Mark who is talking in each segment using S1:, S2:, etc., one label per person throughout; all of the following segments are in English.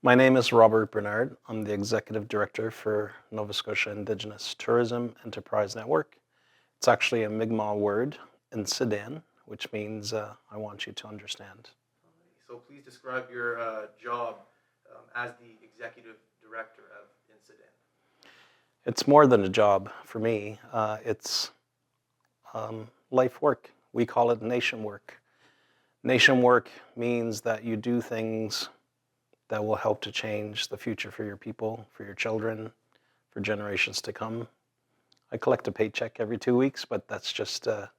S1: My name is Robert Bernard. I'm the Executive Director for Nova Scotia Indigenous Tourism Enterprise Network. It's actually a Mi'kmaq word, Insidan, which means I want you to understand.
S2: So please describe your job as the Executive Director of Insidan.
S1: It's more than a job for me. It's life work. We call it nation work. Nation work means that you do things that will help to change the future for your people, for your children, for generations to come. I collect a paycheck every 2 weeks, but that's just a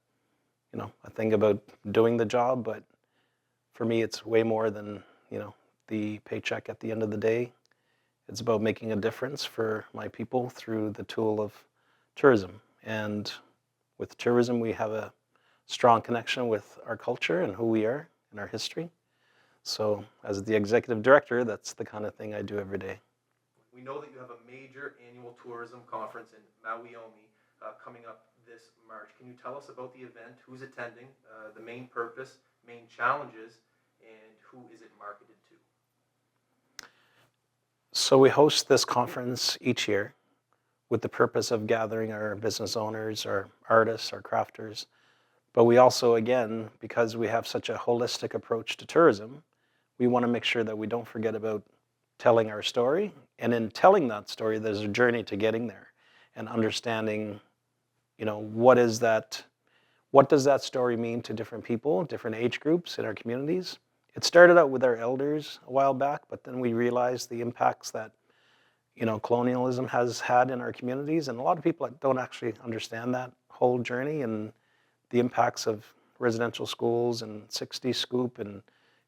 S1: thing about doing the job. But for me, it's way more than the paycheck at the end of the day. It's about making a difference for my people through the tool of tourism. And with tourism, we have a strong connection with our culture and who we are and our history. So as the executive director, that's the kind of thing I do every day.
S2: We know that you have a major annual tourism conference in Mawiomi coming up this March. Can you tell us about the event, who's attending, the main purpose, main challenges, and who is it marketed to?
S1: So we host this conference each year with the purpose of gathering our business owners, our artists, our crafters. But we also, again, because we have such a holistic approach to tourism, we want to make sure that we don't forget about telling our story. And in telling that story, there's a journey to getting there and understanding, what does that story mean to different people, different age groups in our communities. It started out with our elders a while back, but then we realized the impacts that colonialism has had in our communities, and a lot of people don't actually understand that whole journey and the impacts of residential schools and 60 Scoop. And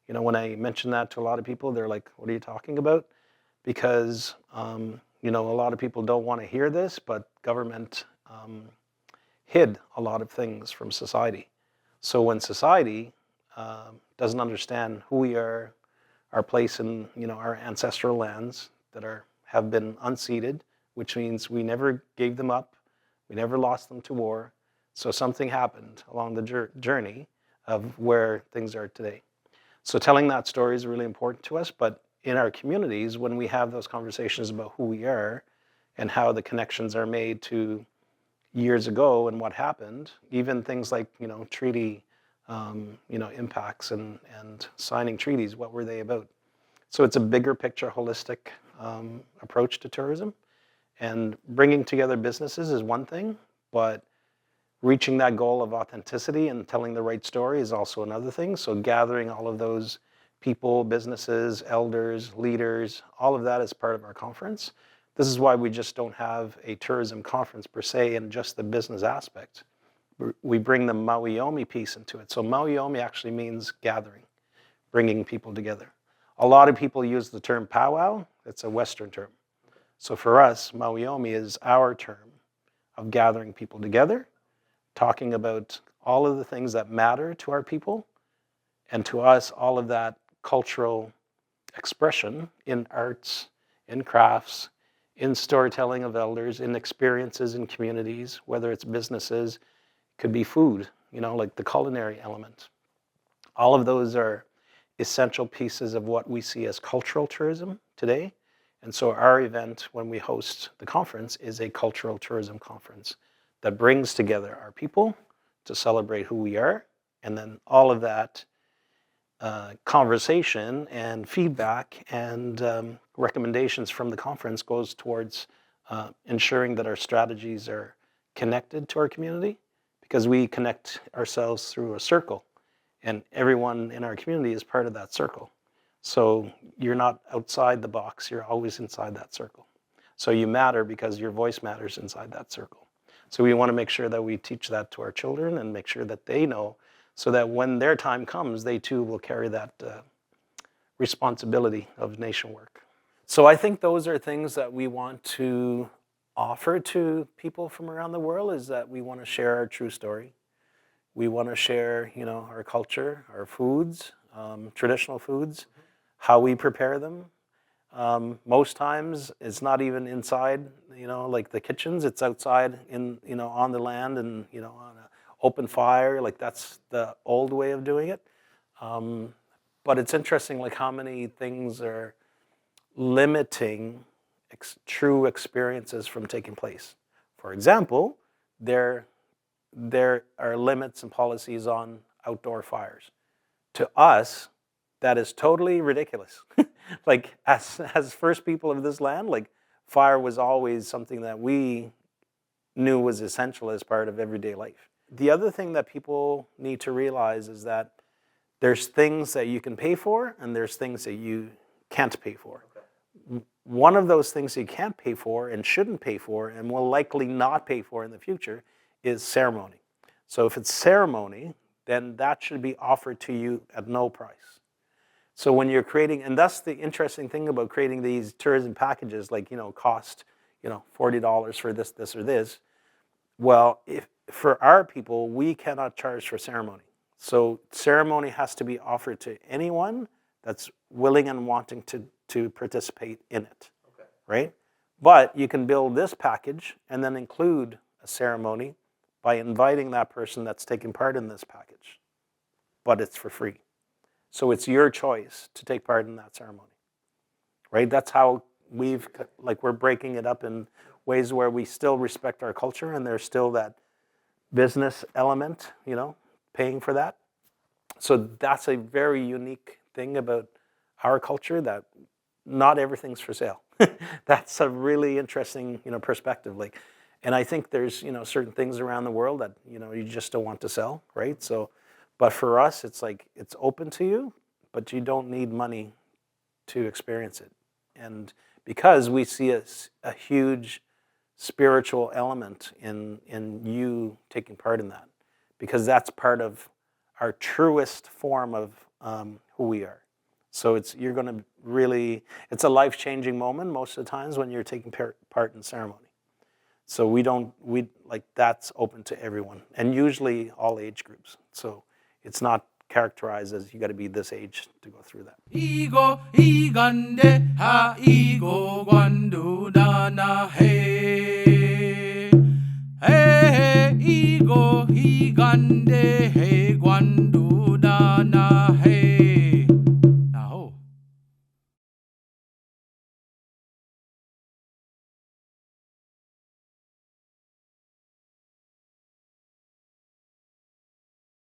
S1: when I mention that to a lot of people, they're like, what are you talking about? Because a lot of people don't want to hear this, but government hid a lot of things from society. So when society doesn't understand who we are, our place in our ancestral lands that have been unceded, which means we never gave them up, we never lost them to war. So something happened along the journey of where things are today. So telling that story is really important to us, but in our communities, when we have those conversations about who we are and how the connections are made to years ago and what happened, even things like, treaty, impacts and signing treaties, what were they about? So it's a bigger picture, holistic approach to tourism. And bringing together businesses is one thing, but reaching that goal of authenticity and telling the right story is also another thing. So gathering all of those people, businesses, elders, leaders, all of that is part of our conference. This is why we just don't have a tourism conference per se in just the business aspect. We bring the Mawiomi piece into it. So Mawiomi actually means gathering, bringing people together. A lot of people use the term powwow. It's a Western term. So for us, Mawiomi is our term of gathering people together, talking about all of the things that matter to our people, and to us, all of that cultural expression in arts, in crafts, in storytelling of elders, in experiences in communities, whether it's businesses, it could be food, like the culinary element. All of those are essential pieces of what we see as cultural tourism today. And so our event, when we host the conference, is a cultural tourism conference that brings together our people to celebrate who we are. And then all of that conversation and feedback and recommendations from the conference goes towards ensuring that our strategies are connected to our community, because we connect ourselves through a circle, and everyone in our community is part of that circle. So you're not outside the box, you're always inside that circle. So you matter because your voice matters inside that circle. So we want to make sure that we teach that to our children and make sure that they know, so that when their time comes, they too will carry that responsibility of nation work. So I think those are things that we want to offer to people from around the world, is that we want to share our true story. We want to share, our culture, our foods, traditional foods, how we prepare them. Most times it's not even inside, like the kitchens. It's outside on the land and, on an open fire. Like that's the old way of doing it. But it's interesting, like how many things are limiting true experiences from taking place. For example, there are limits and policies on outdoor fires. To us, that is totally ridiculous. Like as first people of this land, like fire was always something that we knew was essential as part of everyday life. The other thing that people need to realize is that there's things that you can pay for and there's things that you can't pay for.
S2: Okay.
S1: One of those things you can't pay for and shouldn't pay for and will likely not pay for in the future is ceremony. So if it's ceremony, then that should be offered to you at no price. So when you're creating, and that's the interesting thing about creating these tourism packages, like, cost, $40 for this, this, or this. Well, if for our people, we cannot charge for ceremony. So ceremony has to be offered to anyone that's willing and wanting to participate in it,
S2: Okay.
S1: right? But you can build this package and then include a ceremony by inviting that person that's taking part in this package, but it's for free. So it's your choice to take part in that ceremony, right? That's how we're breaking it up in ways where we still respect our culture and there's still that business element, paying for that. So that's a very unique thing about our culture, that not everything's for sale. That's a really interesting, perspective. And I think there's, certain things around the world that, you just don't want to sell, right? So, but for us, it's like, it's open to you, but you don't need money to experience it. And because we see a huge spiritual element in you taking part in that, because that's part of our truest form of who we are. So you're going to really, it's a life-changing moment most of the times when you're taking part in ceremony. So that's open to everyone, and usually all age groups. So it's not characterized as you got to be this age to go through that. Ego igande ha ego gwandu dana he